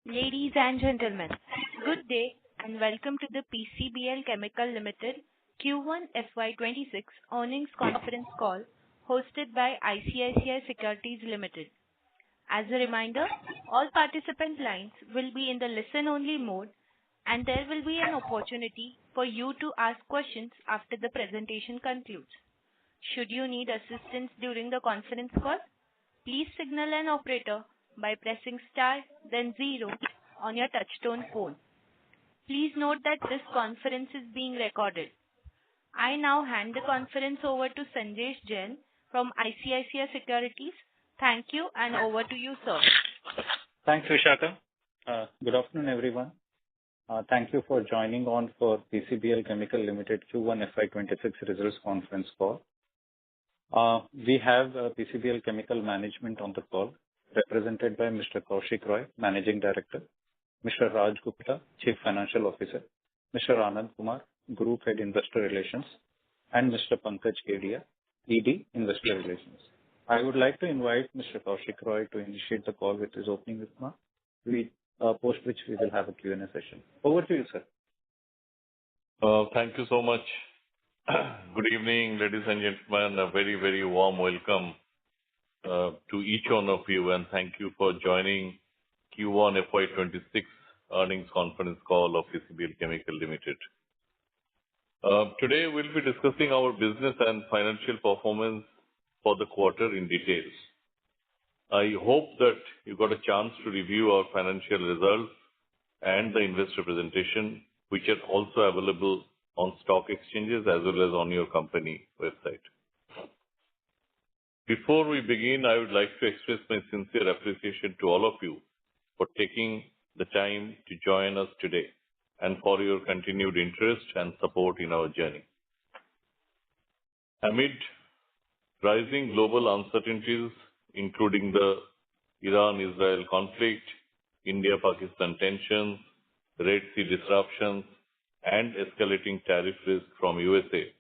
Ladies and gentlemen, good day and welcome to the PCBL Chemical Limited Q1 FY26 earnings conference call hosted by ICICI Securities Limited. As a reminder, all participant lines will be in the listen-only mode, and there will be an opportunity for you to ask questions after the presentation concludes. Should you need assistance during the conference call, please signal an operator by pressing star then zero on your touchtone phone. Please note that this conference is being recorded. I now hand the conference over to Sanjesh Jain from ICICI Securities. Thank you, and over to you, sir. Thanks, Vishaka. Good afternoon, everyone. Thank you for joining on for PCBL Chemical Limited Q1 FY26 results conference call. We have PCBL Chemical Management on the call, represented by Mr. Kaushik Roy, Managing Director, Mr. Raj Gupta, Chief Financial Officer, Mr. Anand Kumar, Group Head Investor Relations, and Mr. Pankaj Kedia, ED Investor Relations. I would like to invite Mr. Kaushik Roy to initiate the call with his opening remarks, post which we will have a Q&A session. Over to you, sir. Thank you so much. Good evening, ladies and gentlemen. A very, very warm welcome to each one of you, and thank you for joining Q1 FY26 earnings conference call of PCBL Chemical Limited. Today we'll be discussing our business and financial performance for the quarter in details. I hope that you got a chance to review our financial results and the investor presentation, which are also available on stock exchanges as well as on your company website. Before we begin, I would like to express my sincere appreciation to all of you for taking the time to join us today and for your continued interest and support in our journey. Amid rising global uncertainties, including the Iran-Israel conflict, India-Pakistan tensions, Red Sea disruptions, and escalating tariff risk from USA,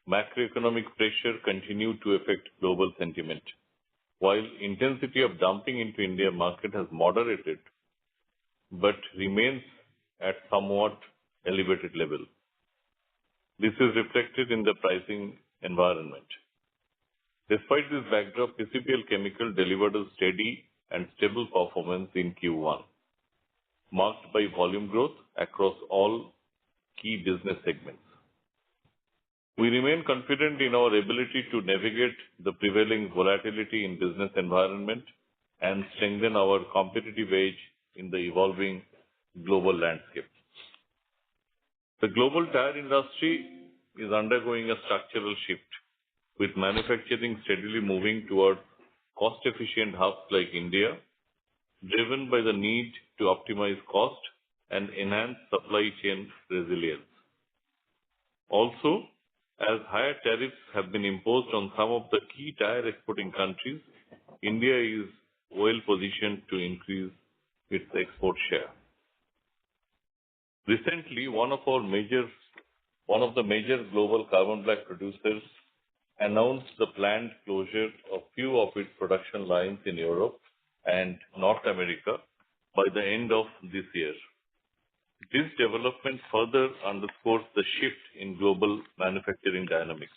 macroeconomic pressure continued to affect global sentiment. While intensity of dumping into India market has moderated, but remains at somewhat elevated level. This is reflected in the pricing environment. Despite this backdrop, PCBL Chemical delivered a steady and stable performance in Q1, marked by volume growth across all key business segments. We remain confident in our ability to navigate the prevailing volatility in business environment and strengthen our competitive edge in the evolving global landscape. The global tire industry is undergoing a structural shift, with manufacturing steadily moving towards cost-efficient hubs like India, driven by the need to optimize cost and enhance supply chain resilience. Also, as higher tariffs have been imposed on some of the key tire exporting countries, India is well positioned to increase its export share. Recently, one of the major global carbon black producers announced the planned closure of few of its production lines in Europe and North America by the end of this year. This development further underscores the shift in global manufacturing dynamics.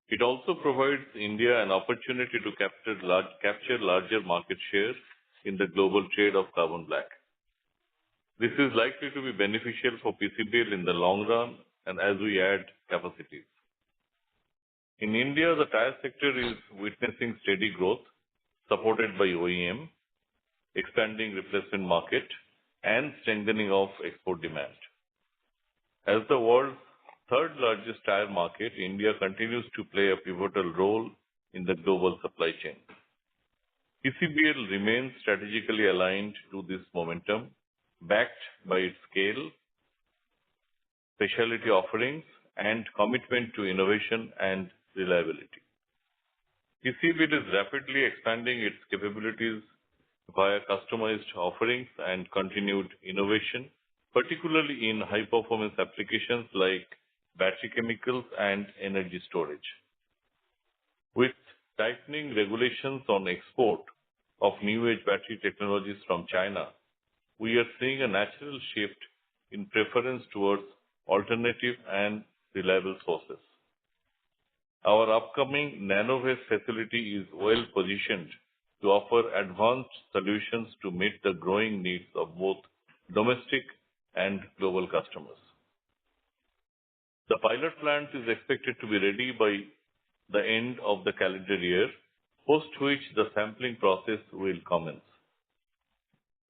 It also provides India an opportunity to capture larger market share in the global trade of carbon black. This is likely to be beneficial for PCBL in the long run and as we add capacities. In India, the tire sector is witnessing steady growth, supported by OEM, expanding replacement market, and strengthening of export demand. As the world's third largest tire market, India continues to play a pivotal role in the global supply chain. PCBL remains strategically aligned to this momentum, backed by its scale, specialty offerings, and commitment to innovation and reliability. PCBL is rapidly expanding its capabilities via customized offerings and continued innovation, particularly in high-performance applications like battery chemicals and energy storage. With tightening regulations on export of new age battery technologies from China, we are seeing a natural shift in preference towards alternative and reliable sources. Our upcoming NanoWaste facility is well positioned to offer advanced solutions to meet the growing needs of both domestic and global customers. The pilot plant is expected to be ready by the end of the calendar year, post which the sampling process will commence.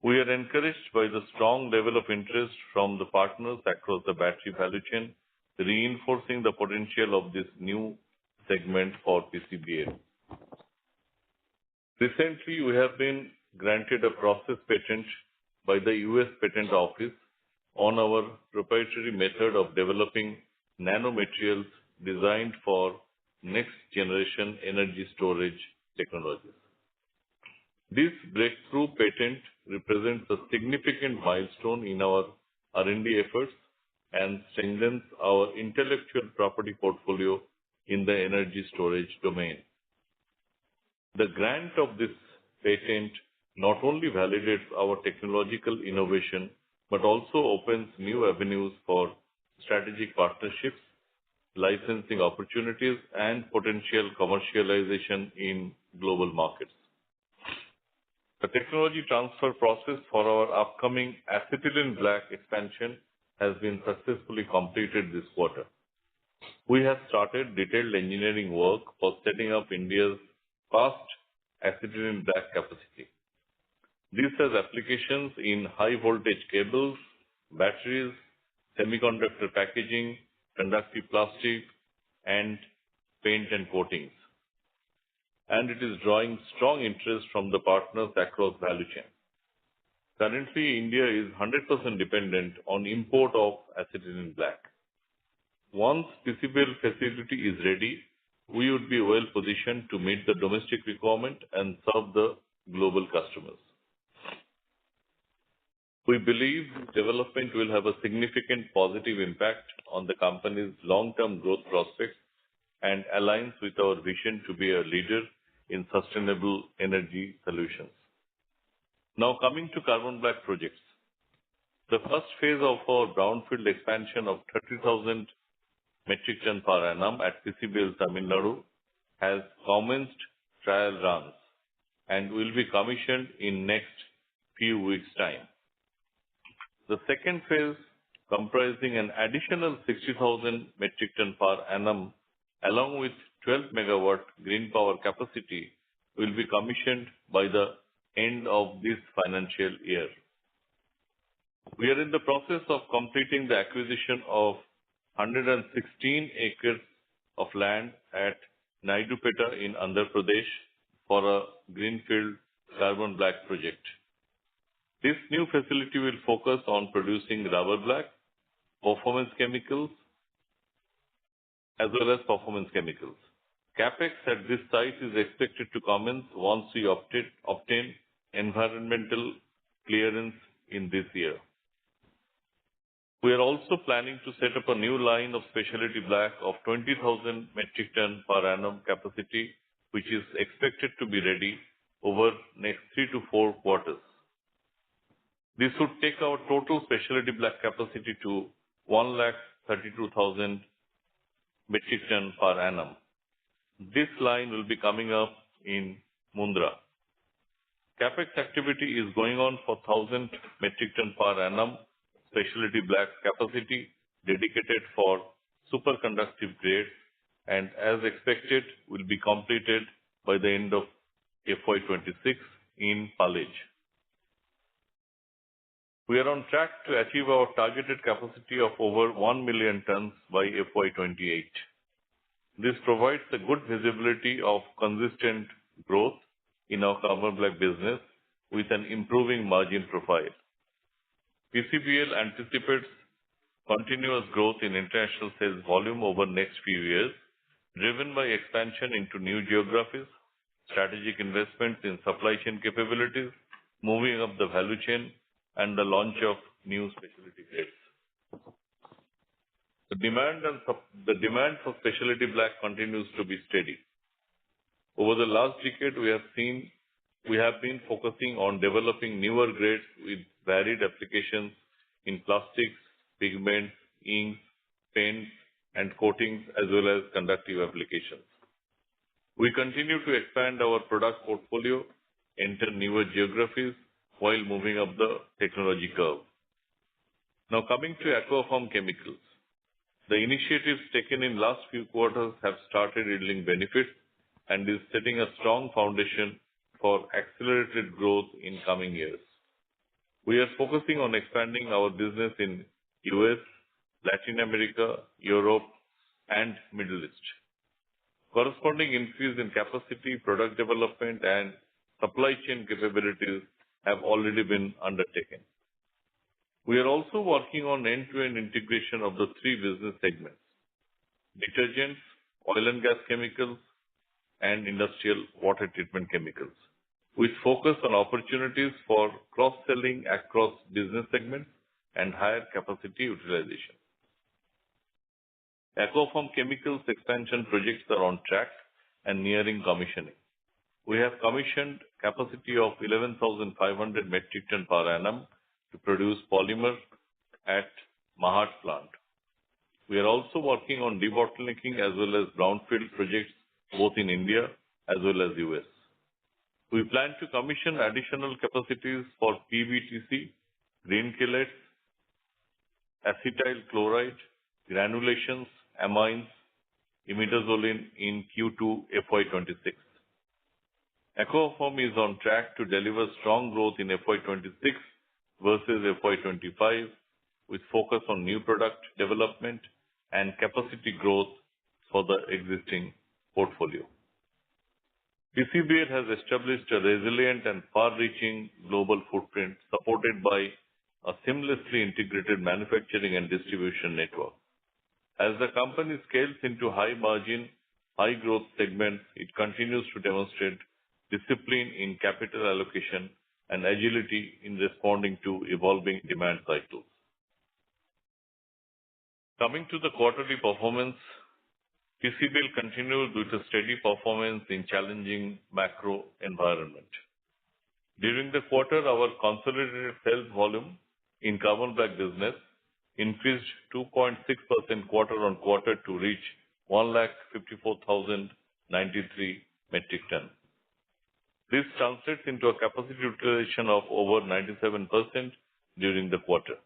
We are encouraged by the strong level of interest from the partners across the battery value chain, reinforcing the potential of this new segment for PCBL. Recently, we have been granted a process patent by the US Patent Office on our proprietary method of developing nanomaterials designed for next-generation energy storage technologies. This breakthrough patent represents a significant milestone in our R&D efforts and strengthens our intellectual property portfolio in the energy storage domain. The grant of this patent not only validates our technological innovation, but also opens new avenues for strategic partnerships, licensing opportunities, and potential commercialization in global markets. The technology transfer process for our upcoming acetylene black expansion has been successfully completed this quarter. We have started detailed engineering work for setting up India's first acetylene black capacity. This has applications in high voltage cables, batteries, semiconductor packaging, conductive plastic, and paint and coatings. And it is drawing strong interest from the partners across value chain. Currently, India is 100% dependent on import of acetylene black. Once PCBL facility is ready, we would be well positioned to meet the domestic requirement and serve the global customers. We believe development will have a significant positive impact on the company's long-term growth prospects and aligns with our vision to be a leader in sustainable energy solutions. Now coming to carbon black projects. The first phase of our brownfield expansion of 30,000 metric ton per annum at PCBL Tamil Nadu has commenced trial runs and will be commissioned in next few weeks' time. The second phase, comprising an additional 60,000 metric ton per annum, along with 12 megawatt green power capacity, will be commissioned by the end of this financial year. We are in the process of completing the acquisition of 116 acres of land at Naidupeta in Andhra Pradesh for a greenfield carbon black project. This new facility will focus on producing rubber black, performance chemicals, as well as performance chemicals. CapEx at this site is expected to commence once we obtain environmental clearance in this year. We are also planning to set up a new line of specialty black of 20,000 metric ton per annum capacity, which is expected to be ready over next 3 to 4 quarters. This would take our total specialty black capacity to 132,000 metric ton per annum. This line will be coming up in Mundra. CapEx activity is going on for 1,000 metric ton per annum specialty black capacity dedicated for superconductive grades, and as expected will be completed by the end of FY26 in Palej. We are on track to achieve our targeted capacity of over 1 million tons by FY28. This provides a good visibility of consistent growth in our carbon black business with an improving margin profile. PCBL anticipates continuous growth in international sales volume over next few years, driven by expansion into new geographies, strategic investments in supply chain capabilities, moving up the value chain, and the launch of new specialty grades. The demand for specialty black continues to be steady. Over the last decade, we have seen we have been focusing on developing newer grades with varied applications in plastics, pigments, inks, paints, and coatings, as well as conductive applications. We continue to expand our product portfolio, enter newer geographies while moving up the technology curve. Now coming to Aquaform Chemicals. The initiatives taken in last few quarters have started yielding benefits and is setting a strong foundation for accelerated growth in coming years. We are focusing on expanding our business in US, Latin America, Europe, and Middle East. Corresponding increase in capacity, product development, and supply chain capabilities have already been undertaken. We are also working on end-to-end integration of the three business segments: detergents, oil and gas chemicals, and industrial water treatment chemicals, with focus on opportunities for cross-selling across business segments and higher capacity utilization. Aquaform Chemicals expansion projects are on track and nearing commissioning. We have commissioned capacity of 11,500 metric ton per annum to produce polymer at Mahad plant. We are also working on debottlenecking as well as brownfield projects both in India as well as US. We plan to commission additional capacities for PBTC, green chelates, acetyl chloride, granulations, amines, imidazoline in Q2 FY26. Aquaform is on track to deliver strong growth in FY26 versus FY25, with focus on new product development and capacity growth for the existing portfolio. PCBL has established a resilient and far-reaching global footprint supported by a seamlessly integrated manufacturing and distribution network. As the company scales into high-margin, high-growth segments, it continues to demonstrate discipline in capital allocation and agility in responding to evolving demand cycles. Coming to the quarterly performance, PCBL continued with a steady performance in challenging macro environment. During the quarter, our consolidated sales volume in carbon black business increased 2.6% quarter-on-quarter to reach 154,093 metric ton. This translates into a capacity utilization of over 97% during the quarter.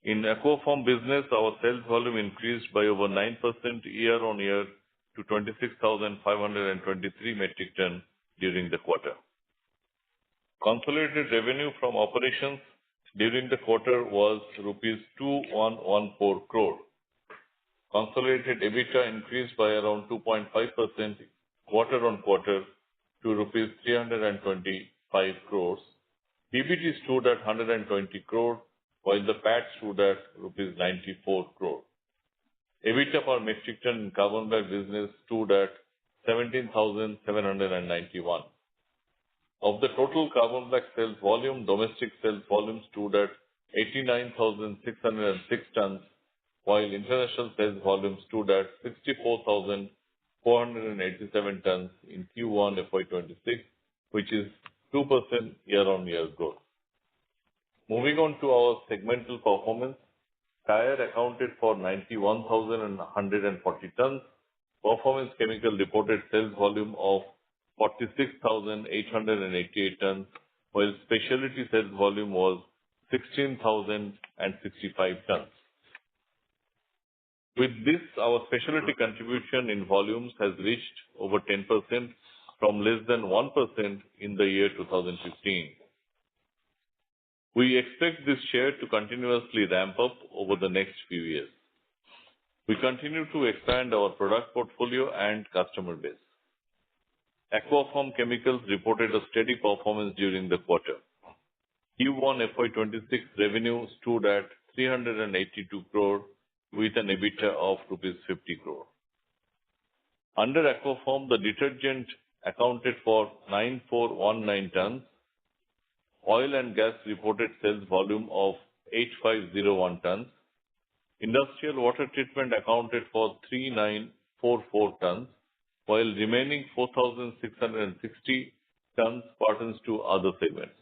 In Aquaform business, our sales volume increased by over 9% year-on-year to 26,523 metric ton during the quarter. Consolidated revenue from operations during the quarter was rupees 2,114 crore. Consolidated EBITDA increased by around 2.5% quarter-on-quarter to rupees 325 crores. PBT stood at 120 crore, while the PAT stood at rupees 94 crore. EBITDA per metric ton in carbon black business stood at 17,791. Of the total carbon black sales volume, domestic sales volume stood at 89,606 tons, while international sales volume stood at 64,487 tons in Q1 FY26, which is 2% year-on-year growth. Moving on to our segmental performance, tire accounted for 91,140 tons. Performance chemical reported sales volume of 46,888 tons, while specialty sales volume was 16,065 tons. With this, our specialty contribution in volumes has reached over 10% from less than 1% in the year 2015. We expect this share to continuously ramp up over the next few years. We continue to expand our product portfolio and customer base. Aquaform Chemicals reported a steady performance during the quarter. Q1 FY26 revenue stood at 382 crore with an EBITDA of rupees 50 crore. Under Aquaform, the detergent accounted for 9,419 tons. Oil and gas reported sales volume of 8,501 tons. Industrial water treatment accounted for 3,944 tons, while remaining 4,660 tons pertains to other segments.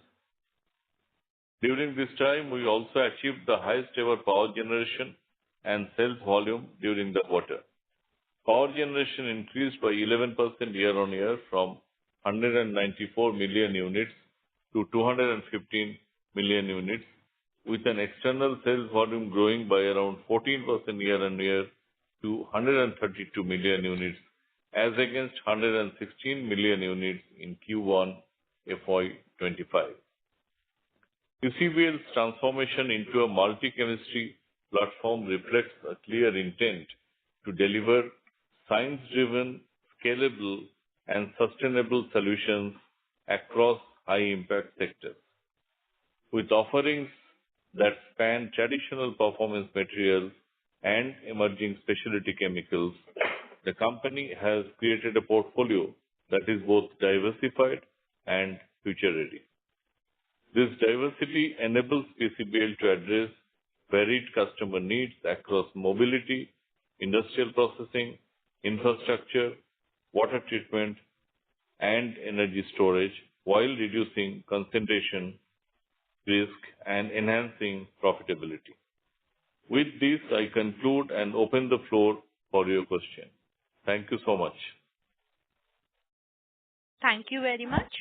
During this time, we also achieved the highest ever power generation and sales volume during the quarter. Power generation increased by 11% year-on-year from 194 million units to 215 million units, with an external sales volume growing by around 14% year-on-year to 132 million units, as against 116 million units in Q1 FY25. PCBL's transformation into a multi-chemistry platform reflects a clear intent to deliver science-driven, scalable, and sustainable solutions across high-impact sectors. With offerings that span traditional performance materials and emerging specialty chemicals, the company has created a portfolio that is both diversified and future-ready. This diversity enables PCBL to address varied customer needs across mobility, industrial processing, infrastructure, water treatment, and energy storage, while reducing concentration risk and enhancing profitability. With this, I conclude and open the floor for your question. Thank you so much. Thank you very much.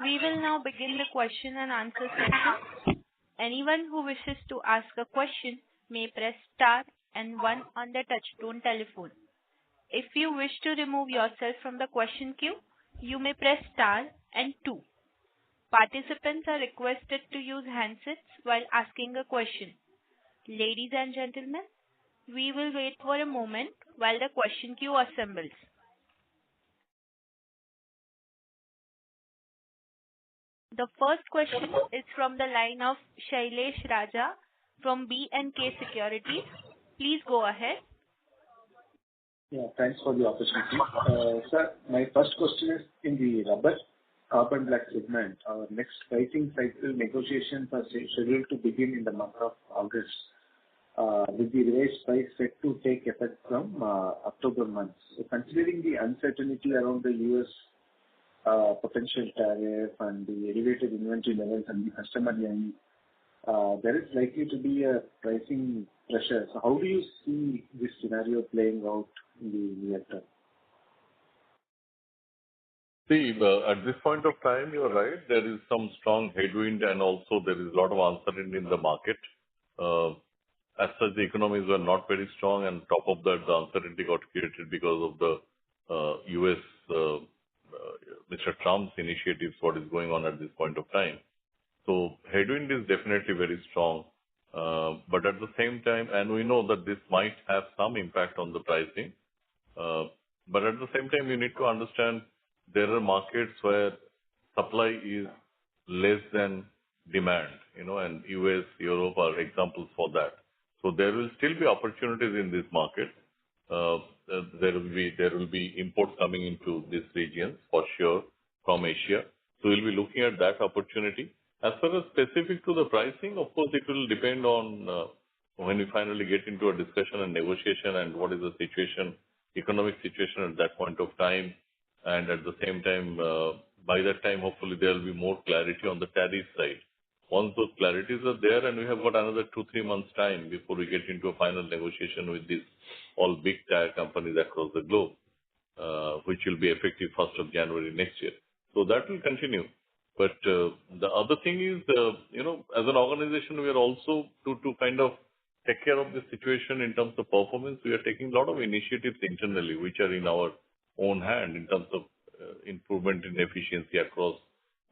We will now begin the question and answer session. Anyone who wishes to ask a question may press star and 1 on the touchtone telephone. If you wish to remove yourself from the question queue, you may press star and 2. Participants are requested to use handsets while asking a question. Ladies and gentlemen, we will wait for a moment while the question queue assembles. The first question is from the line of Shailesh Raja from B&K Securities. Please go ahead. Yeah, thanks for the opportunity. Sir, my first question is in the rubber carbon black segment. Our next pricing cycle negotiations are scheduled to begin in the month of August, with the revised price set to take effect from October month. So considering the uncertainty around the US potential tariff and the elevated inventory levels and the customer end, there is likely to be a pricing pressure. So how do you see this scenario playing out in the near term? See, at this point of time, you're right. There is some strong headwind and also there is a lot of uncertainty in the market. As such, the economies were not very strong, and top of that, the uncertainty got created because of the US, Mr. Trump's initiatives, what is going on at this point of time. So headwind is definitely very strong. But at the same time, and we know that this might have some impact on the pricing, but at the same time, you need to understand there are markets where supply is less than demand, and US, Europe are examples for that. So there will still be opportunities in this market. There will be imports coming into these regions for sure from Asia. So we'll be looking at that opportunity. As far as specific to the pricing, of course, it will depend on when we finally get into a discussion and negotiation and what is the situation, economic situation at that point of time. And at the same time, by that time, hopefully there will be more clarity on the tariff side. Once those clarities are there, and we have got another 2-3 months time before we get into a final negotiation with these all big tire companies across the globe, which will be effective 1st of January next year. So that will continue. But the other thing is, as an organization, we are also to kind of take care of the situation in terms of performance. We are taking a lot of initiatives internally, which are in our own hand in terms of improvement in efficiency across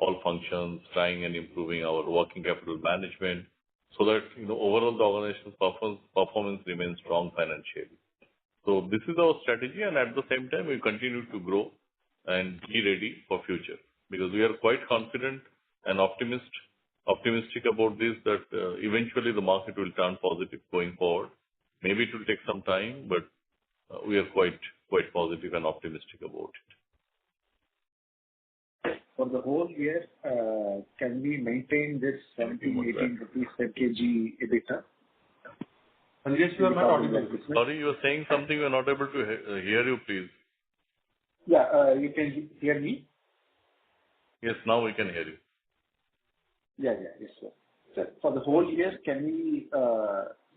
all functions, trying and improving our working capital management so that overall the organization's performance remains strong financially. So this is our strategy, and at the same time, we continue to grow and be ready for future because we are quite confident and optimistic about this that eventually the market will turn positive going forward. Maybe it will take some time, but we are quite positive and optimistic about it. For the whole year, can we maintain this 17-18 rupees per kg EBITDA? Sorry, you were saying something. We are not able to hear you, please. Yeah, you can hear me? Yes, now we can hear you. Yeah. Yes, sir. Sir, for the whole year, can we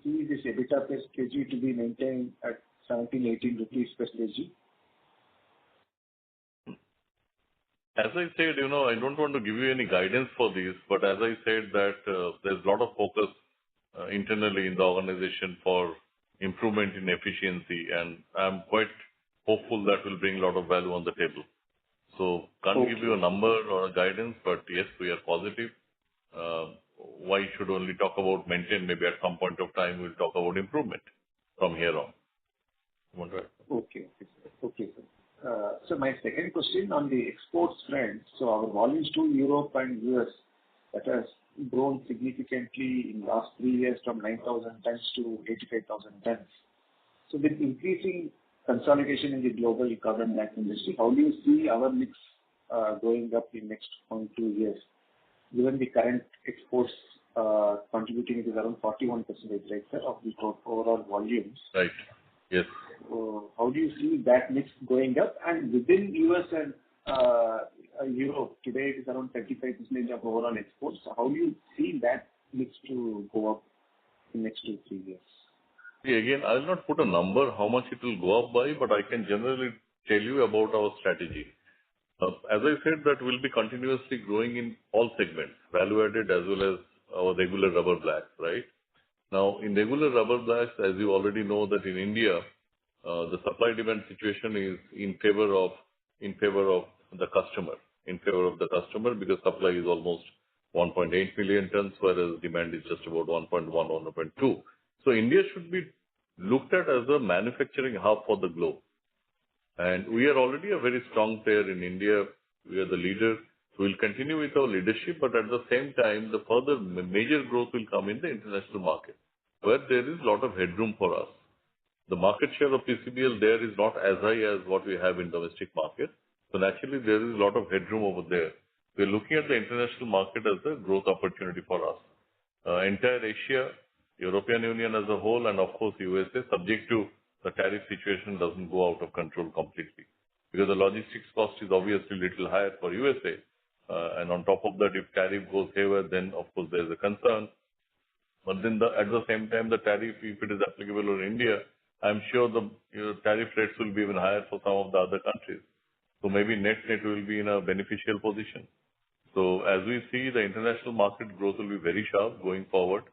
see this EBITDA per kg to be maintained at 17-18 rupees per kg? As I said, I don't want to give you any guidance for this, but as I said that there's a lot of focus internally in the organization for improvement in efficiency, and I'm quite hopeful that will bring a lot of value on the table. So can't give you a number or a guidance, but yes, we are positive. Why should only talk about maintain? Maybe at some point of time, we'll talk about improvement from here on. Okay, sir. So my second question on the exports front. So our volumes to Europe and US, that has grown significantly in last 3 years from 9,000 tons to 85,000 tons. So with increasing consolidation in the global carbon black industry, how do you see our mix going up in next 1-2 years? Given the current exports contributing, it is around 41%, right, sir, of the overall volumes. Right. Yes. How do you see that mix going up? And within US and Europe, today it is around 35% of overall exports. So how do you see that mix to go up in next 2-3 years? See, again, I will not put a number how much it will go up by, but I can generally tell you about our strategy. As I said, that we'll be continuously growing in all segments, value-added as well as our regular rubber blacks, right? Now, in regular rubber blacks, as you already know, that in India, the supply-demand situation is in favor of the customer, because supply is almost 1.8 million tons, whereas demand is just about 1.1, 1.2. So India should be looked at as a manufacturing hub for the globe. And we are already a very strong player in India. We are the leader. So we'll continue with our leadership, but at the same time, the further major growth will come in the international market, where there is a lot of headroom for us. The market share of PCBL there is not as high as what we have in domestic market. So naturally, there is a lot of headroom over there. We're looking at the international market as a growth opportunity for us. Entire Asia, European Union as a whole, and of course USA, subject to the tariff situation doesn't go out of control completely. Because the logistics cost is obviously a little higher for USA. And on top of that, if tariff goes haywire, then of course there is a concern. But then at the same time, the tariff, if it is applicable on India, I'm sure the tariff rates will be even higher for some of the other countries. So maybe net will be in a beneficial position. So as we see, the international market growth will be very sharp going forward.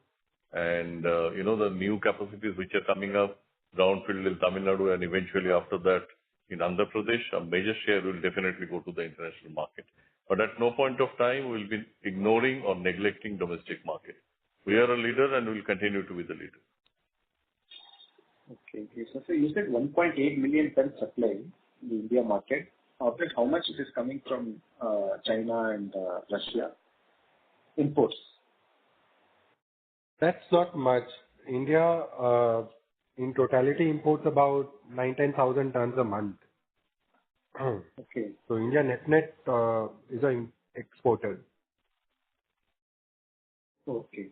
And, the new capacities which are coming up, brownfield in Tamil Nadu, and eventually after that in Andhra Pradesh, a major share will definitely go to the international market. But at no point of time will be ignoring or neglecting domestic market. We are a leader and will continue to be the leader. Okay. So you said 1.8 million ton supply in the India market. Of that, how much it is coming from China and Russia? Imports. That's not much. India, in totality, imports about 9,000-10,000 tons a month. Okay. So India net is an exporter. Okay.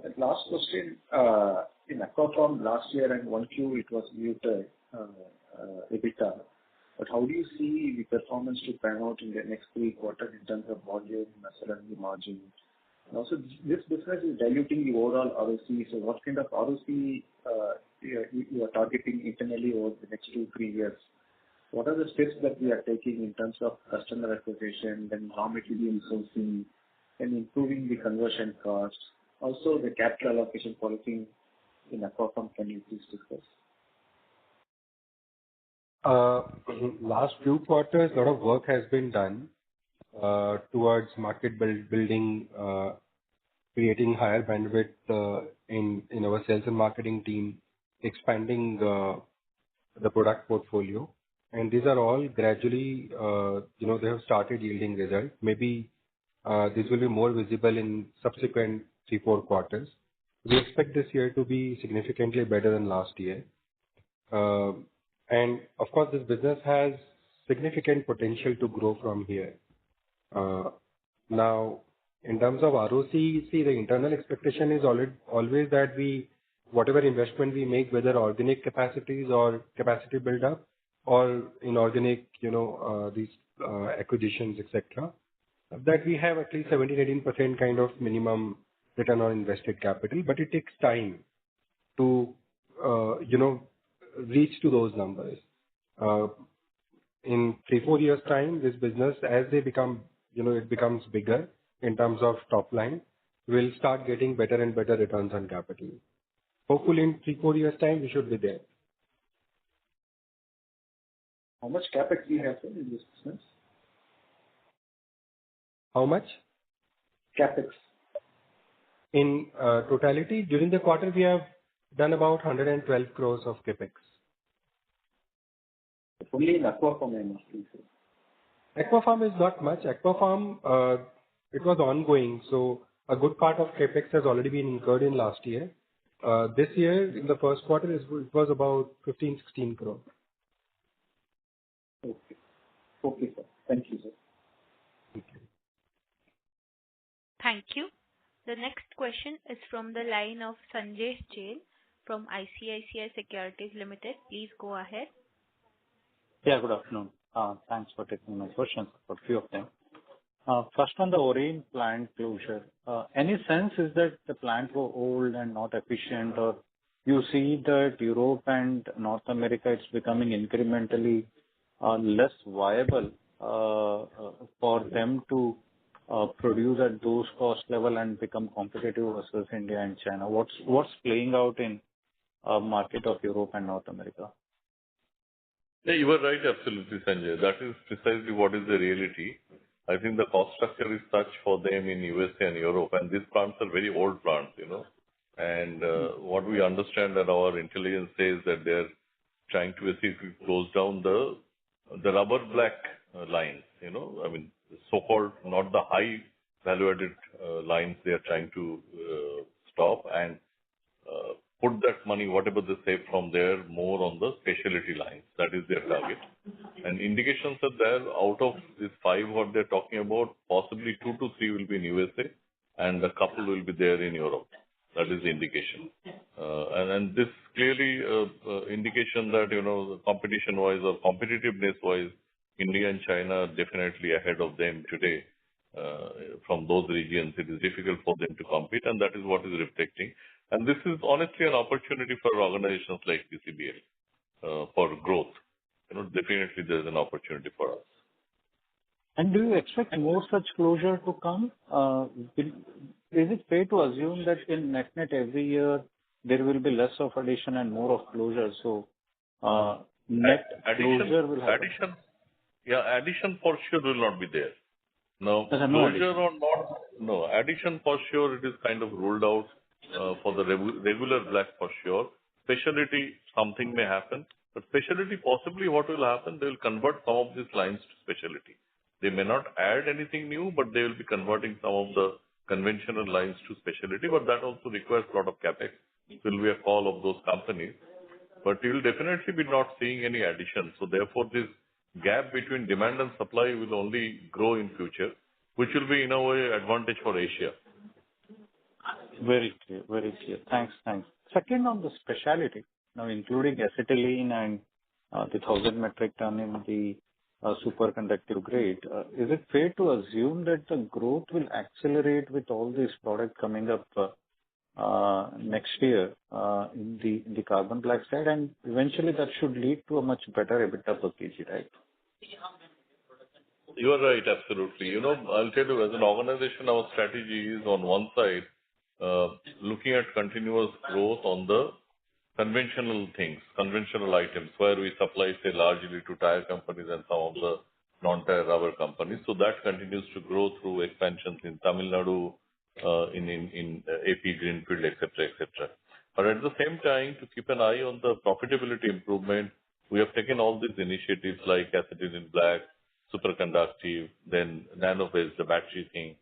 And last question. In Aquapharm last year and 1Q, it was muted EBITDA. But how do you see the performance to pan out in the next 3 quarters in terms of volume, the margin? And also, this business is diluting the overall ROC. So what kind of ROC you are targeting internally over the next 2-3 years? What are the steps that we are taking in terms of customer acquisition, then raw material sourcing, and improving the conversion costs? Also, the capital allocation policy in Aquapharm, can you please discuss? Last few quarters, a lot of work has been done towards market building, creating higher bandwidth in our sales and marketing team, expanding the product portfolio. And these are all gradually, they have started yielding results. Maybe this will be more visible in subsequent 3-4 quarters. We expect this year to be significantly better than last year. And of course, this business has significant potential to grow from here. Now, in terms of ROC, see, the internal expectation is always that whatever investment we make, whether organic capacities or capacity build up or inorganic, these acquisitions, etc., that we have at least 17-18% kind of minimum return on invested capital, but it takes time to, reach to those numbers. In 3-4 years time, this business, as they become, it becomes bigger in terms of top line, will start getting better and better returns on capital. Hopefully in 3-4 years time, we should be there. How much capex do you have, sir, in this business? How much? Capex. In totality, during the quarter, we have done about 112 crores of capex. Only in Aquafarm, I must say. Aquafarm is not much. Aquafarm, it was ongoing, so a good part of capex has already been incurred in last year. This year, in the first quarter, it was about 15-16 crore. Okay. Okay, sir. Thank you, sir. Thank you. Thank you. The next question is from the line of Sanjay Jain from ICICI Securities Limited. Please go ahead. Yeah, good afternoon. Thanks for taking my questions, for a few of them. First on the Oren plant closure, any sense is that the plant were old and not efficient, or you see that Europe and North America it's becoming incrementally less viable for them to produce at those cost level and become competitive versus India and China? What's playing out in market of Europe and North America? Yeah, you are right, absolutely, Sanjay. That is precisely what is the reality. I think the cost structure is such for them in USA and Europe, and these plants are very old plants, And what we understand and our intelligence says that they're trying to basically close down the rubber black lines, I mean, so-called not the high value-added lines they are trying to stop and put that money, whatever they save from there, more on the specialty lines. That is their target. And indications are there out of these 5 what they're talking about, possibly 2 to 3 will be in USA and a couple will be there in Europe. That is the indication. And this clearly indication that, competition-wise or competitiveness-wise, India and China are definitely ahead of them today. From those regions, it is difficult for them to compete, and that is what is reflecting. And this is honestly an opportunity for organizations like PCBL for growth. Definitely there is an opportunity for us. And do you expect more such closure to come? Is it fair to assume that in net every year there will be less of addition and more of closure? So net closure will happen. Addition for sure will not be there. Now, closure or not, no. Addition for sure, it is kind of ruled out for the regular black for sure. Specialty, something may happen. But specialty, possibly what will happen, they will convert some of these lines to specialty. They may not add anything new, but they will be converting some of the conventional lines to specialty. But that also requires a lot of capex. It will be a call of those companies. But you will definitely be not seeing any addition. So therefore, this gap between demand and supply will only grow in future, which will be in a way advantage for Asia. Very clear, very clear. Thanks. Second on the specialty, now including acetylene and the 1,000 metric ton in the superconductive grade, is it fair to assume that the growth will accelerate with all these products coming up next year in the carbon black side, and eventually that should lead to a much better EBITDA per kg, right? You are right, absolutely. I'll tell you, as an organization, our strategy is on one side, looking at continuous growth on the conventional things, conventional items, where we supply, say, largely to tire companies and some of the non-tire rubber companies. So that continues to grow through expansions in Tamil Nadu, in AP Greenfield, etc. But at the same time, to keep an eye on the profitability improvement, we have taken all these initiatives like acetylene black, superconductive, then nano-based, the battery thing.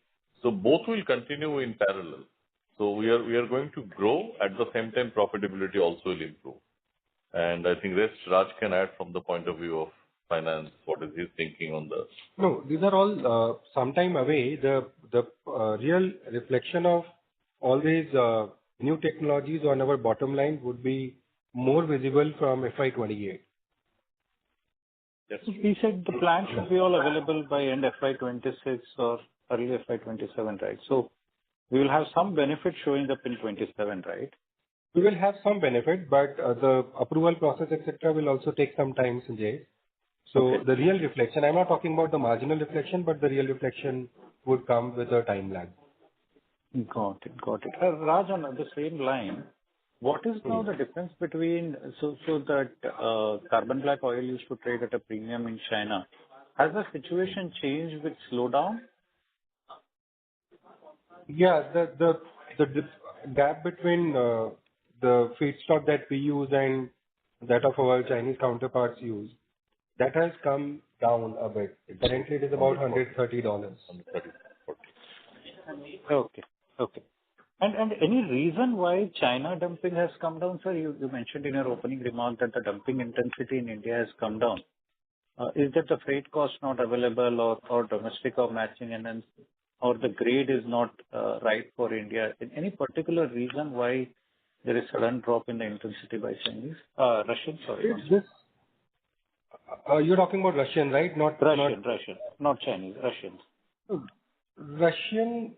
So both will continue in parallel. So we are going to grow, at the same time profitability also will improve. And I think rest Raj can add from the point of view of finance, what is his thinking on the... No, these are all some time away. The real reflection of all these new technologies on our bottom line would be more visible from FY28. Yes. We said the plan should be all available by end FY26 or early FY27, right? So we will have some benefit showing up in 27, right? We will have some benefit, but the approval process, etc., will also take some time, Sanjay. So Okay. the real reflection, I'm not talking about the marginal reflection, but the real reflection would come with a time lag. Got it. Got it. Raj, on the same line, what is now the difference between so that carbon black oil used to trade at a premium in China? Has the situation changed with slowdown? Yeah, the gap between the feedstock that we use and that of our Chinese counterparts use, that has come down a bit. Currently, it is about $130. Okay. Okay. And any reason why China dumping has come down, sir? You mentioned in your opening remark that the dumping intensity in India has come down. Is that the freight cost not available or domestic or matching and then or the grade is not right for India? Any particular reason why there is sudden drop in the intensity by Chinese? Russian, sorry. You're talking about Russian, right? Not Not Chinese, Russians. Russian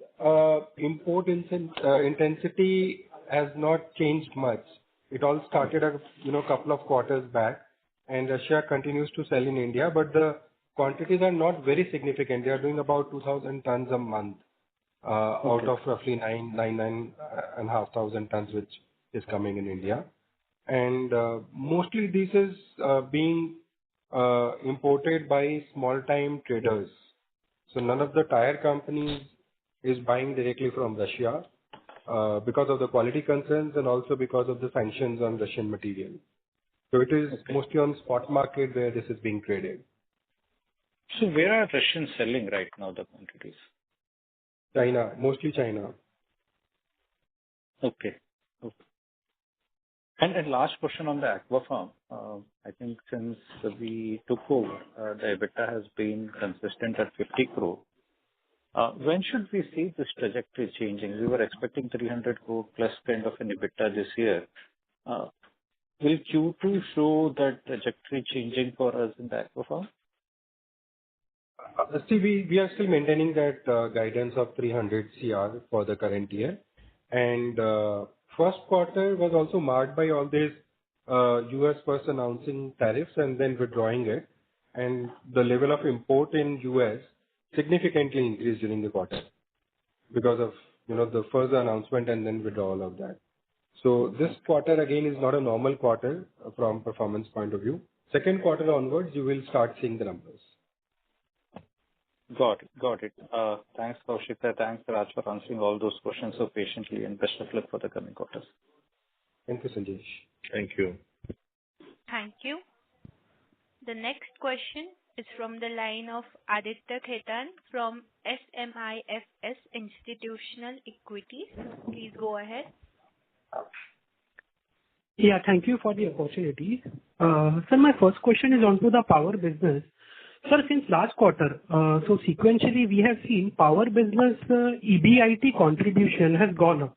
import intensity has not changed much. It all started a couple of quarters back, and Russia continues to sell in India, but the quantities are not very significant. They are doing about 2,000 tons a month out of roughly 9,500 tons, which is coming in India. And mostly this is being imported by small-time traders. So none of the tire companies is buying directly from Russia because of the quality concerns and also because of the sanctions on Russian material. So it is mostly on spot market where this is being traded. So where are Russians selling right now the quantities? China, mostly China. Okay. And last question on the aqua farm. I think since we took over, the EBITDA has been consistent at 50 crore. When should we see this trajectory changing? We were expecting 300 crore plus kind of an EBITDA this year. Will Q2 show that trajectory changing for us in the aqua farm? See, we are still maintaining that guidance of 300 CR for the current year. And first quarter was also marked by all these US first announcing tariffs and then withdrawing it. And the level of import in US significantly increased during the quarter because of the further announcement and then withdrawal of that. So this quarter again is not a normal quarter from performance point of view. Second quarter onwards, you will start seeing the numbers. Got it. Thanks, Kaushik. Thanks, Raj, for answering all those questions so patiently, and best of luck for the coming quarters. Thank you, Sanjesh. Thank you. Thank you. The next question is from the line of Aditya Khetan from SMIFS Institutional Equities. Please go ahead. Yeah, thank you for the opportunity. Sir, my first question is onto the power business. Sir, since last quarter, so sequentially we have seen power business EBIT contribution has gone up.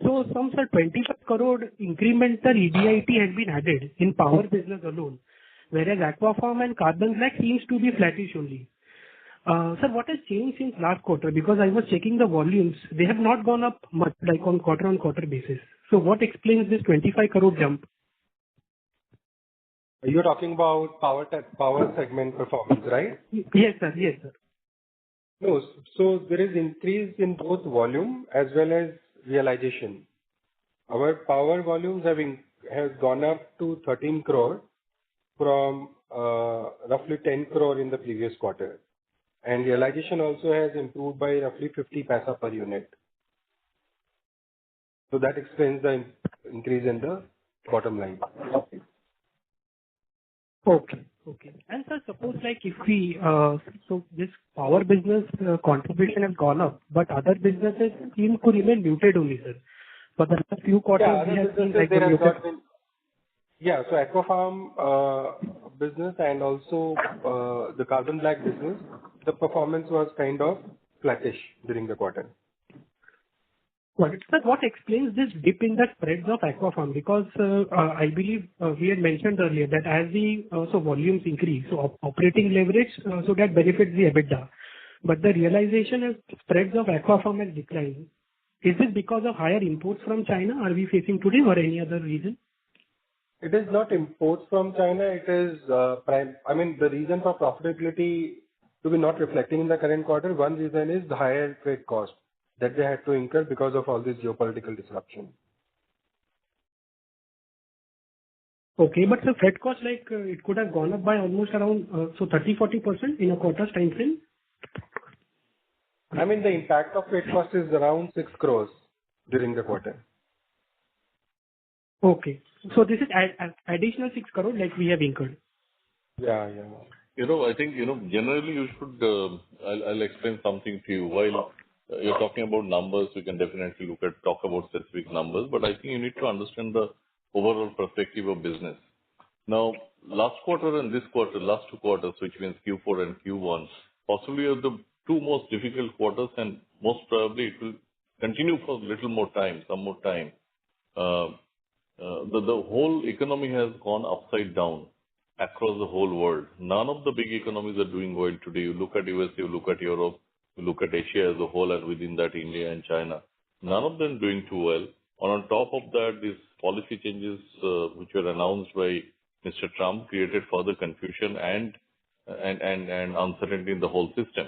So some 25 crore incremental EBIT has been added in power business alone, whereas Aquafarm and Carbon Black seems to be flattish only. Sir, what has changed since last quarter? Because I was checking the volumes, they have not gone up much like on quarter basis. So what explains this 25 crore jump? You're talking about power segment performance, right? Yes, sir. Yes, sir. No, so there is increase in both volume as well as realization. Our power volumes has gone up to 13 crore from roughly 10 crore in the previous quarter. And realization also has improved by roughly 50 paisa per unit. So that explains the increase in the bottom line. Okay. And sir, suppose like if we, so this power business contribution has gone up, but other businesses seem to remain muted only, sir. For the last few quarters, we have seen like so Aquafarm business and also the Carbon Black business, the performance was kind of flattish during the quarter. Got it. Sir, what explains this dip in the spreads of Aquapharm? Because I believe we had mentioned earlier that as the volumes increase, operating leverage, so that benefits the EBITDA. But the realization is spreads of Aquapharm has declined. Is this because of higher imports from China are we facing today or any other reason? It is not imports from China. It is the reason for profitability to be not reflecting in the current quarter. One reason is the higher freight cost that they had to incur because of all this geopolitical disruption. Okay, but the freight cost, it could have gone up by almost around 30-40% in a quarter's time frame. The impact of freight cost is around 6 crores during the quarter. Okay, so this is additional 6 crore like we have incurred. Yeah. I think, generally you should, I'll explain something to you. While you're talking about numbers, we can definitely talk about specific numbers, but I think you need to understand the overall perspective of business. Now, last quarter and this quarter, last 2 quarters, which means Q4 and Q1, possibly are the 2 most difficult quarters, and most probably it will continue for a little more time, some more time. The whole economy has gone upside down across the whole world. None of the big economies are doing well today. You look at US, you look at Europe, you look at Asia as a whole, and within that India and China. None of them doing too well. On top of that, these policy changes which were announced by Mr. Trump created further confusion and uncertainty in the whole system.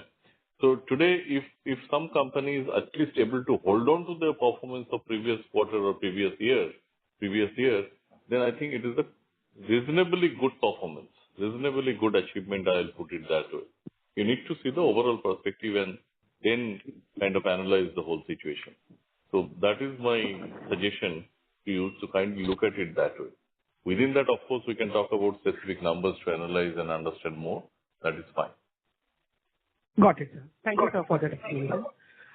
So today, if some companies at least able to hold on to their performance of previous quarter or previous year, then I think it is a reasonably good performance, reasonably good achievement, I'll put it that way. You need to see the overall perspective and then kind of analyze the whole situation. So that is my suggestion to you to kindly look at it that way. Within that, of course, we can talk about specific numbers to analyze and understand more. That is fine. Got it, sir. Thank you, sir, for that explanation.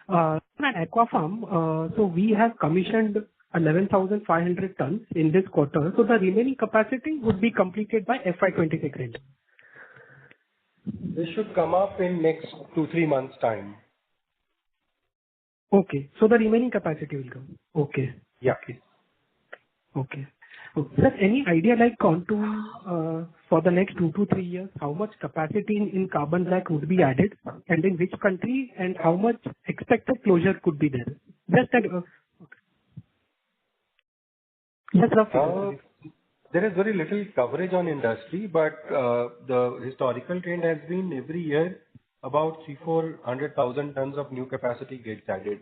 At Aquapharm, so we have commissioned 11,500 tons in this quarter. So the remaining capacity would be completed by FY26 end. This should come up in next 2-3 months' time. Okay. So the remaining capacity will come. Okay. Yeah. Okay. Sir, any idea onto for the next 2 to 3 years, how much capacity in carbon black would be added, and in which country, and how much expected closure could be there? Just that. Just roughly. There is very little coverage on industry, but the historical trend has been every year about 300,000-400,000 tons of new capacity gets added.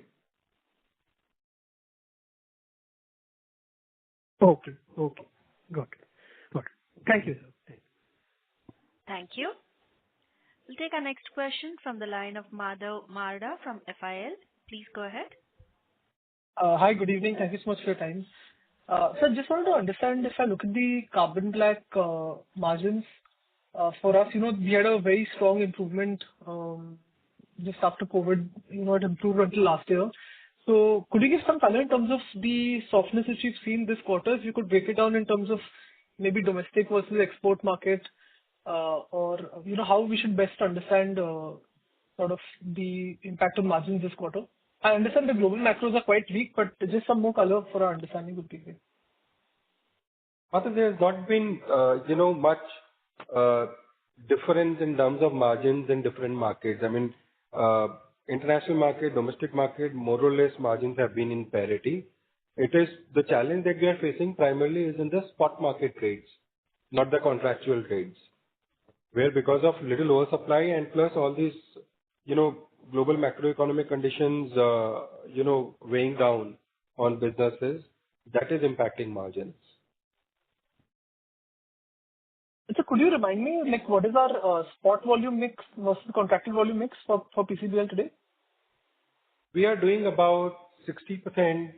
Okay. Got it. Thank you, sir. Thank you. We'll take our next question from the line of Madhav Marda from FIL. Please go ahead. Hi, good evening. Thank you so much for your time. Sir, just wanted to understand, if I look at the carbon black margins for us, we had a very strong improvement just after COVID. It improved until last year. So could you give some color in terms of the softness which you've seen this quarter? If you could break it down in terms of maybe domestic versus export market, or how we should best understand sort of the impact on margins this quarter. I understand the global macros are quite weak, but just some more color for our understanding would be great. Arthur, there has not been, much difference in terms of margins in different markets. International market, domestic market, more or less margins have been in parity. It is the challenge that we are facing primarily is in the spot market trades, not the contractual trades, where because of little oversupply and plus all these, global macroeconomic conditions, weighing down on businesses, that is impacting margins. So could you remind me, what is our spot volume mix versus contracted volume mix for PCBL today? We are doing about 60%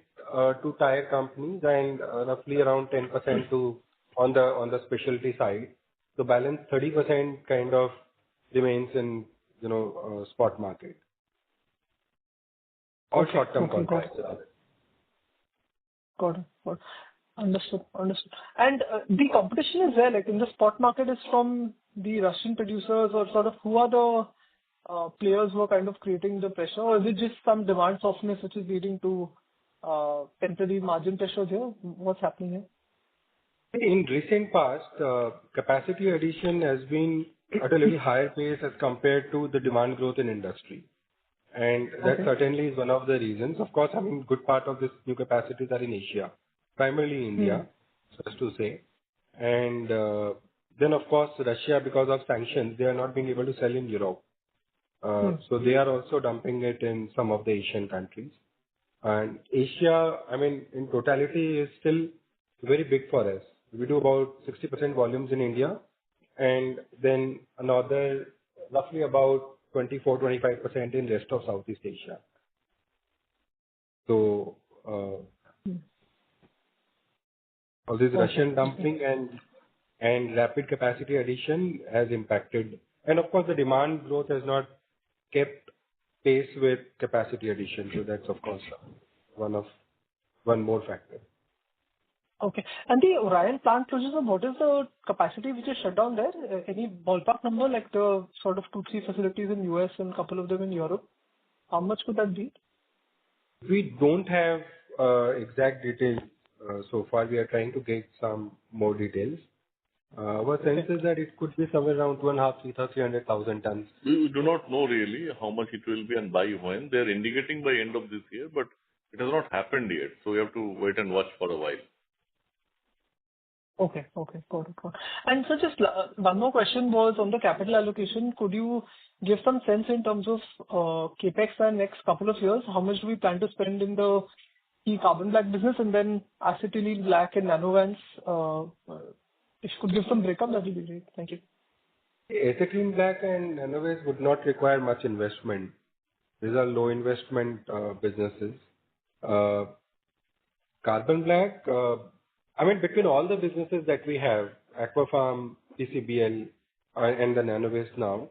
to tire companies and roughly around 10% to on the specialty side. So balance 30% kind of remains in spot market or short-term contracts. Got it. Understood. And the competition is there, in the spot market, is from the Russian producers, or sort of who are the players who are kind of creating the pressure, or is it just some demand softness which is leading to temporary margin pressure here? What's happening here? In recent past, capacity addition has been at a little higher pace as compared to the demand growth in industry. And that certainly is one of the reasons. Of course, I mean, good part of this new capacities are in Asia, primarily India, so as to say. And then, of course, Russia, because of sanctions, they are not being able to sell in Europe. So they are also dumping it in some of the Asian countries. And Asia, I mean, in totality is still very big for us. We do about 60% volumes in India, and then another roughly about 24-25% in rest of Southeast Asia. So all this Russian dumping and rapid capacity addition has impacted, and of course the demand growth has not kept pace with capacity addition. So that's of course one more factor. Okay. And the Orion plant closures, what is the capacity which is shut down there? Any ballpark number, like the sort of 2-3 facilities in US and a couple of them in Europe? How much could that be? We don't have exact details so far. We are trying to get some more details. Our sense is that it could be somewhere around 250,000-300,000 tons. We do not know really how much it will be and by when. They are indicating by end of this year, but it has not happened yet. So we have to wait and watch for a while. Okay. Got it. And so just one more question was on the capital allocation. Could you give some sense in terms of capex for next couple of years? How much do we plan to spend in the carbon black business and then acetylene black and nanovans? If you could give some breakup, that would be great. Thank you. Acetylene black and nanovans would not require much investment. These are low investment businesses. Carbon black, I mean, between all the businesses that we have, Aquafarm, PCBL, and the nanowaste now,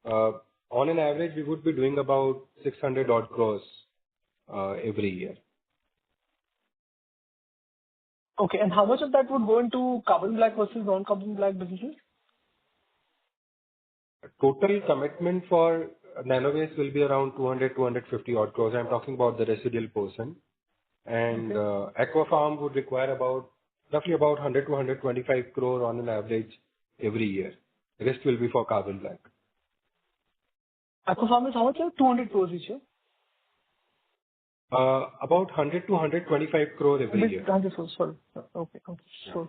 on an average, we would be doing about 600 odd crores every year. Okay. And how much of that would go into carbon black versus non-carbon black businesses? Total commitment for nanowaste will be around 200-250 odd crores. I'm talking about the residual portion. And Aquafarm would require roughly about 100-125 crore on an average every year. The rest will be for carbon black. Aquafarm is how much? 200 crores each year? About 100-125 crore every year. 100 crores, sorry. Okay. Sure.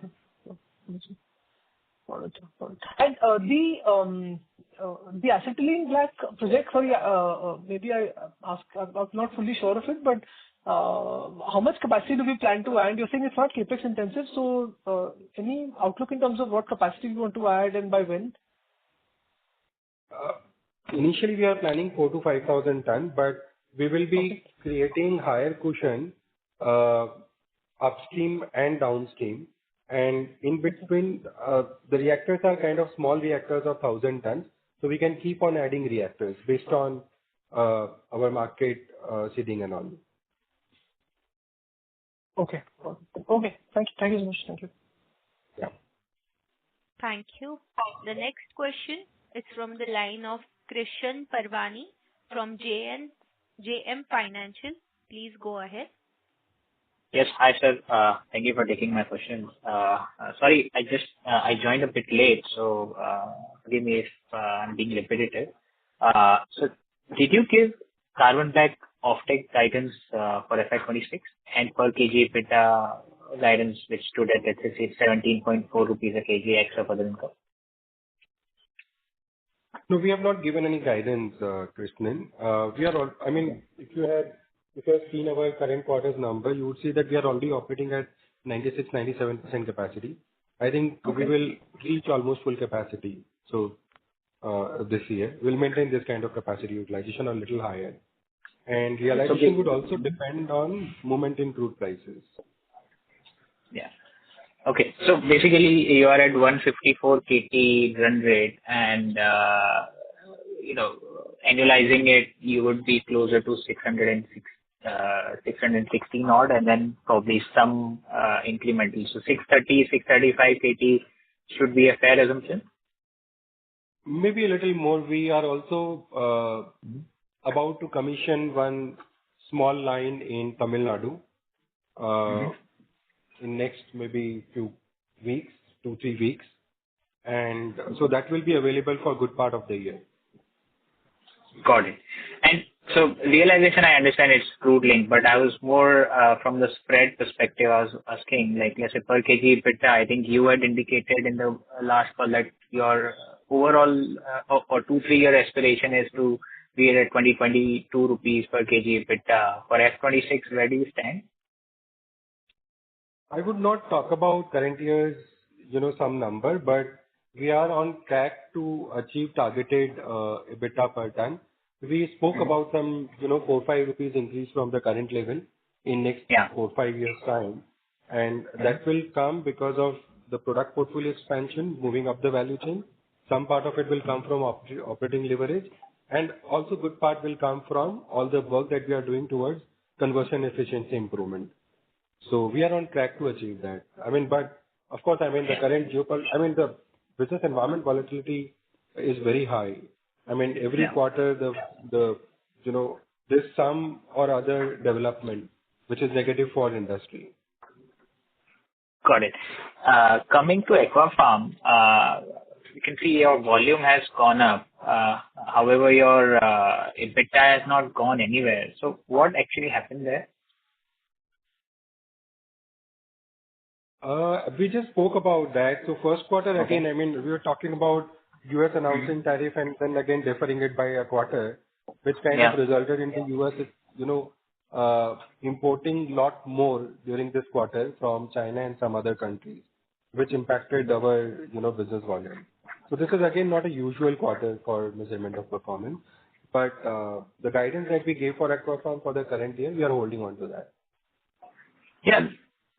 Got it. And the acetylene black project, sorry, maybe I'm not fully sure of it, but how much capacity do we plan to add? You're saying it's not capex intensive, so any outlook in terms of what capacity we want to add and by when? Initially, we are planning 4,000 to 5,000 tons, but we will be creating higher cushion upstream and downstream. And in between, the reactors are kind of small reactors of 1,000 tons. So we can keep on adding reactors based on our market seeding and all. Okay. Thank you so much. Thank you. Yeah. Thank you. The next question is from the line of Krishan Parvani from JM Financial. Please go ahead. Yes. Hi, sir. Thank you for taking my questions. Sorry, I joined a bit late, so forgive me if I'm being repetitive. So did you give carbon black offtake guidance for FY26 and per kg EBITDA guidance, which stood at, let's say, 17.4 rupees a kg extra for the income? No, we have not given any guidance, Krishnan. I mean, if you have seen our current quarter's number, you would see that we are already operating at 96-97% capacity. I think we will reach almost full capacity. So this year, we'll maintain this kind of capacity utilization or a little higher. And realization would also depend on movement in crude prices. Yeah. Okay. So basically, you are at 154 KT run rate, and annualizing it, you would be closer to 616 odd, and then probably some incremental. So 630, 635 KT should be a fair assumption? Maybe a little more. We are also about to commission one small line in Tamil Nadu, in next maybe few weeks, 2-3 weeks. And so that will be available for a good part of the year. Got it. And so realization, I understand it's crude link, but I was more from the spread perspective. I was asking, like, let's say per kg EBITDA, I think you had indicated in the last call that your overall or 2-3 year aspiration is to be at 22 rupees per kg EBITDA. For F26, where do you stand? I would not talk about current year's, some number, but we are on track to achieve targeted EBITDA per ton. We spoke about some, 4-5 rupees increase from the current level in next 4-5 years time. And that will come because of the product portfolio expansion, moving up the value chain. Some part of it will come from operating leverage, and also good part will come from all the work that we are doing towards conversion efficiency improvement. So we are on track to achieve that. But of course, the current the business environment volatility is very high. Every quarter, there's some or other development which is negative for industry. Got it. Coming to Aquafarm, you can see your volume has gone up. However, your EBITDA has not gone anywhere. So what actually happened there? We just spoke about that. So first quarter, again, we were talking about US announcing tariff and then again deferring it by a quarter, which kind of resulted in the US, importing lot more during this quarter from China and some other countries, which impacted our, business volume. So this is again not a usual quarter for measurement of performance, but the guidance that we gave for Aquafarm for the current year, we are holding on to that. Yeah.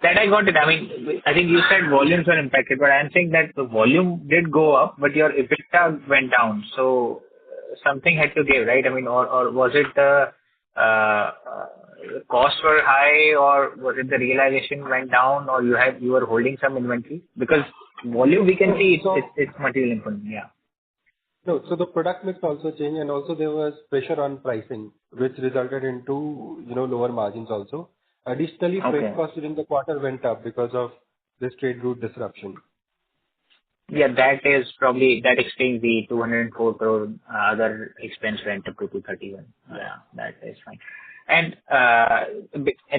That I got it. I think you said volumes are impacted, but I'm saying that the volume did go up, but your EBITDA went down. So something had to give, right? Or was it the costs were high, or was it the realization went down, or you were holding some inventory? Because volume we can see it's material input. Yeah. No, so the product mix also changed, and also there was pressure on pricing, which resulted into lower margins also. Additionally, freight costs during the quarter went up because of this trade route disruption. Yeah, that explains the 204 crore other expense went up to 231. Yeah, that is fine. And I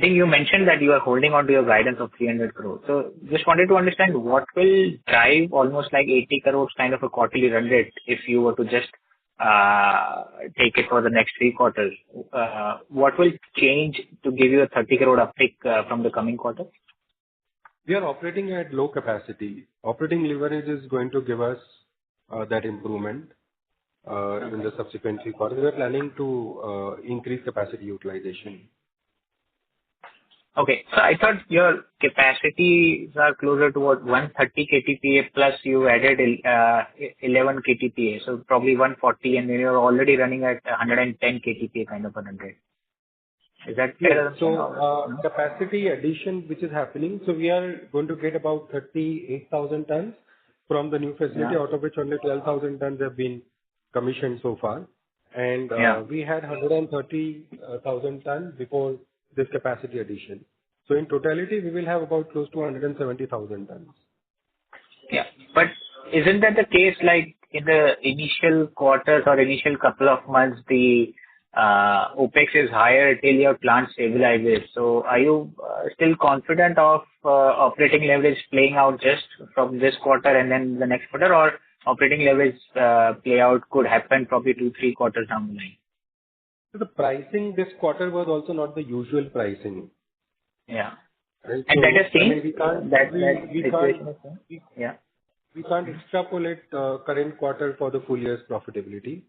think you mentioned that you are holding on to your guidance of 300 crores. So just wanted to understand what will drive almost like 80 crores kind of a quarterly run rate if you were to just take it for the next 3 quarters. What will change to give you a 30 crore uptick from the coming quarter? We are operating at low capacity. Operating leverage is going to give us that improvement in the subsequent 3 quarters. We are planning to increase capacity utilization. Okay. So I thought your capacities are closer to what, 130 KTPA plus you added 11 KTPA. So probably 140, and then you're already running at 110 KTPA kind of a run rate. Is that fair? So capacity addition which is happening. So we are going to get about 38,000 tons from the new facility, out of which only 12,000 tons have been commissioned so far. And we had 130,000 tons before this capacity addition. So in totality, we will have about close to 170,000 tons. Yeah. But isn't that the case, like in the initial quarters or initial couple of months, the OPEX is higher till your plant stabilizes. So are you still confident of operating leverage playing out just from this quarter and then the next quarter, or operating leverage play out could happen probably 2-3 quarters down the line? So the pricing this quarter was also not the usual pricing. Yeah. Right? And so, that has changed? We can't extrapolate current quarter for the full year's profitability.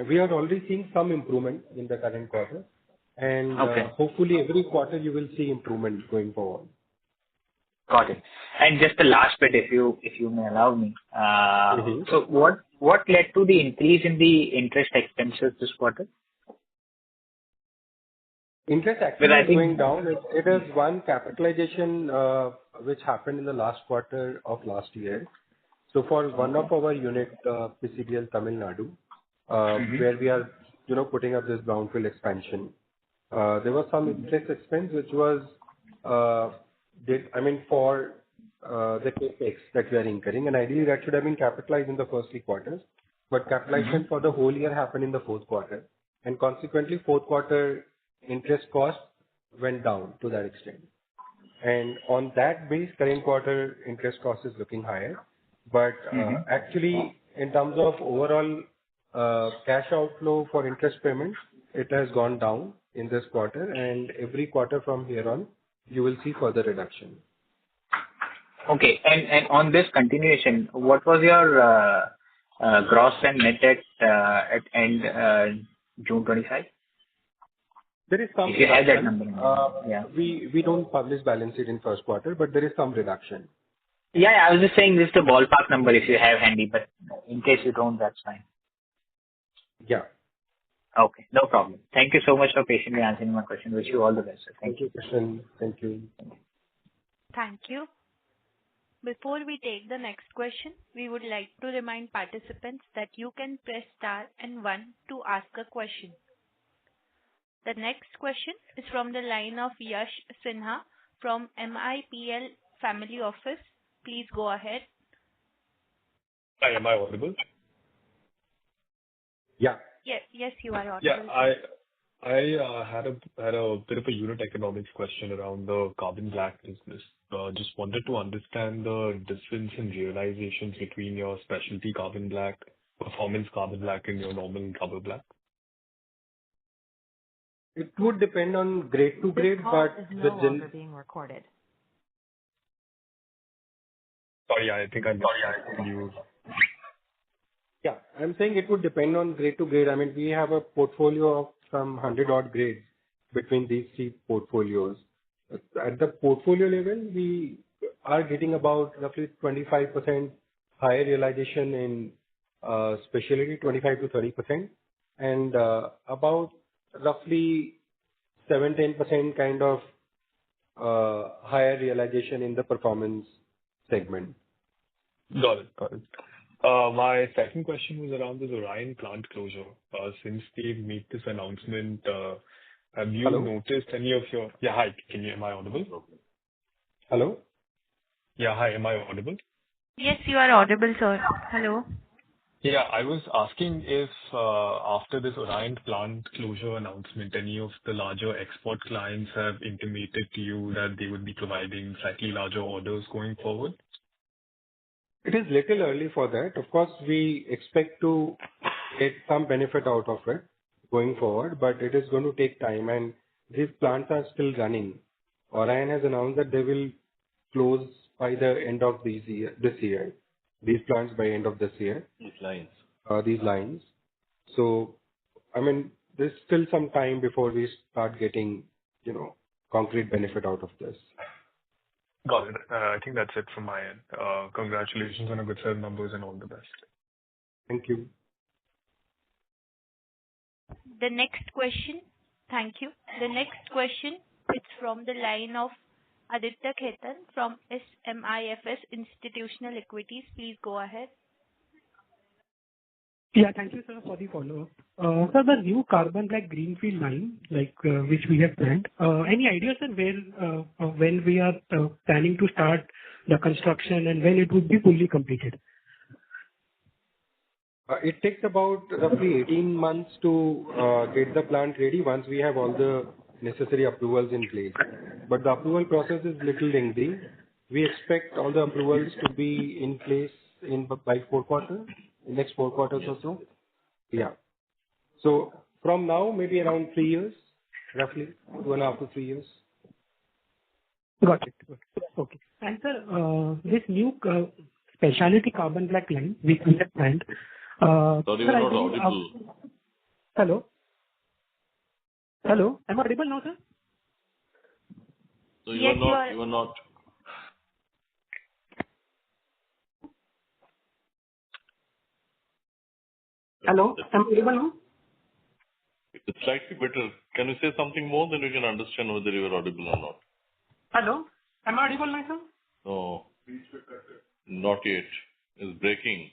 We are already seeing some improvement in the current quarter. And hopefully every quarter you will see improvement going forward. Got it. And just the last bit, if you may allow me. So what led to the increase in the interest expenses this quarter? Interest actually is going down. It is one capitalization which happened in the last quarter of last year. So for one of our unit, PCBL Tamil Nadu, where we are putting up this brownfield expansion. There was some interest expense which was for the capex that we are incurring, and ideally that should have been capitalized in the first 3 quarters, but capitalization for the whole year happened in the fourth quarter, and consequently fourth quarter interest cost went down to that extent. And on that base, current quarter interest cost is looking higher. But actually, in terms of overall cash outflow for interest payments, it has gone down in this quarter, and every quarter from here on, you will see further reduction. Okay. And on this continuation, what was your gross and net debt at end June 25? There is some if you have that reduction. number. Yeah. We don't publish balance sheet in first quarter, but there is some reduction. Yeah, I was just saying this is the ballpark number if you have handy, but in case you don't, that's fine. Yeah. Okay, no problem. Thank you so much for patiently answering my question. Wish you all the best, sir. Thank you, Krishnan. Thank you. Thank you. Before we take the next question, we would like to remind participants that you can press star and 1 to ask a question. The next question is from the line of Yash Sinha from MIPL Family Office. Please go ahead. Hi, am I audible? Yeah. Yes, you are audible. Yeah, I had a bit of a unit economics question around the carbon black business. Just wanted to understand the difference in realizations between your specialty carbon black, performance carbon black, and your normal rubber black. It would depend on grade to grade, but no longer being recorded. Sorry, I think I missed you. Yeah, I'm saying it would depend on grade to grade. I mean, we have a portfolio of some 100 odd grades between these 3 portfolios. At the portfolio level, we are getting about roughly 25% higher realization in specialty, 25 to 30%, and about roughly 7-10% kind of higher realization in the performance segment. Got it. My second question was around this Orion plant closure. Since they made this announcement, have you noticed any of your... Yeah, hi. Am I audible? Hello? Yeah, hi. Am I audible? Yes, you are audible, sir. Hello. Yeah, I was asking if after this Orion plant closure announcement, any of the larger export clients have intimated to you that they would be providing slightly larger orders going forward? It is little early for that. Of course, we expect to get some benefit out of it going forward, but it is going to take time, and these plants are still running. Orion has announced that they will close by the end of this year. These plants by end of this year. These lines. So, I mean, there's still some time before we start getting, concrete benefit out of this. Got it. I think that's it from my end. Congratulations on a good set of numbers and all the best. Thank you. The next question. Thank you. The next question is from the line of Aditya Khetan from SMIFS Institutional Equities. Please go ahead. Yeah, thank you, sir, for the follow-up. Sir, the new carbon black greenfield line, which we have planned, any ideas on when we are planning to start the construction and when it would be fully completed? It takes about roughly 18 months to get the plant ready once we have all the necessary approvals in place. But the approval process is little lengthy. We expect all the approvals to be in place by 4 quarters, next 4 quarters or so. Yeah. So from now, maybe around 3 years, roughly 2.5 to 3 years. Got it. Okay. And sir, this new specialty carbon black line, which we have planned. Sorry, you're not audible. Hello? Hello? Am I audible now, sir? So you are not. Hello? Am I audible now? It's slightly better. Can you say something more, then we can understand whether you are audible or not? Hello? Am I audible now, sir? No. Not yet. It's breaking.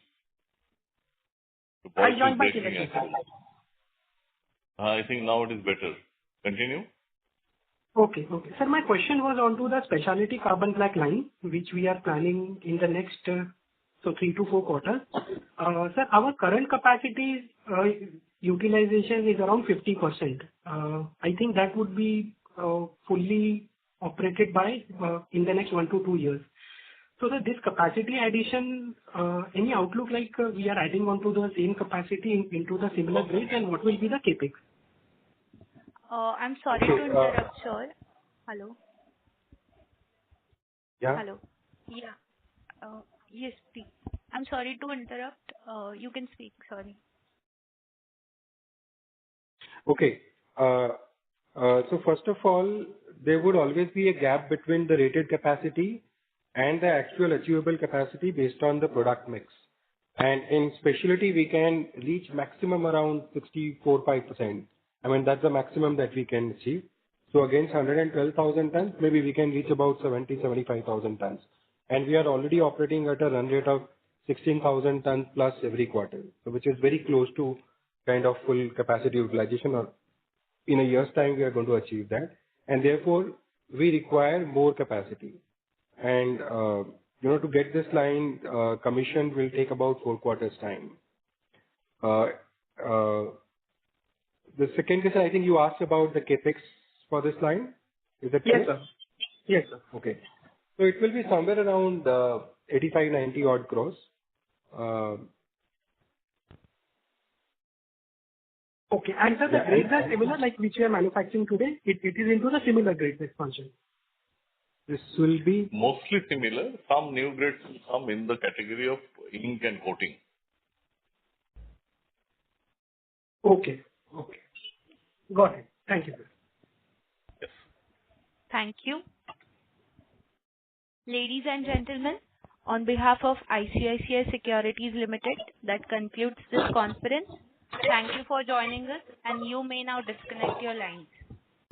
The voice is breaking actually. I think now it is better. Continue. Okay. Sir, my question was onto the specialty carbon black line, which we are planning in the next 3 to 4 quarters. Sir, our current capacity utilization is around 50%. I think that would be fully operated by in the next 1 to 2 years. So sir, this capacity addition, any outlook like we are adding onto the same capacity into the similar grades, and what will be the CapEx? I'm sorry to interrupt, sir. Hello? Yeah. Hello. Yeah. Yes, please. I'm sorry to interrupt. You can speak. Sorry. Okay. So first of all, there would always be a gap between the rated capacity and the actual achievable capacity based on the product mix. And in specialty, we can reach maximum around 64.5%. I mean, that's the maximum that we can achieve. So against 112,000 tons, maybe we can reach about 75,000 tons. And we are already operating at a run rate of 16,000 tons plus every quarter, so which is very close to kind of full capacity utilization, or in a year's time, we are going to achieve that. And therefore, we require more capacity. And, to get this line commissioned will take about 4 quarters time. The second question, I think you asked about the CapEx for this line. Is that correct? Yes, sir. Okay. So it will be somewhere around 85-90 odd crores. Okay. And sir, the grades are similar, like which we are manufacturing today. It is into the similar grades expansion. This will be Mostly similar. Some new grades will come in the category of ink and coating. Okay. Got it. Thank you, sir. Yes. Thank you. Ladies and gentlemen, on behalf of ICICI Securities Limited, that concludes this conference. Thank you for joining us, and you may now disconnect your lines.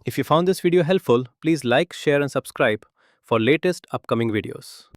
If you found this video helpful, please like, share and subscribe for latest upcoming videos.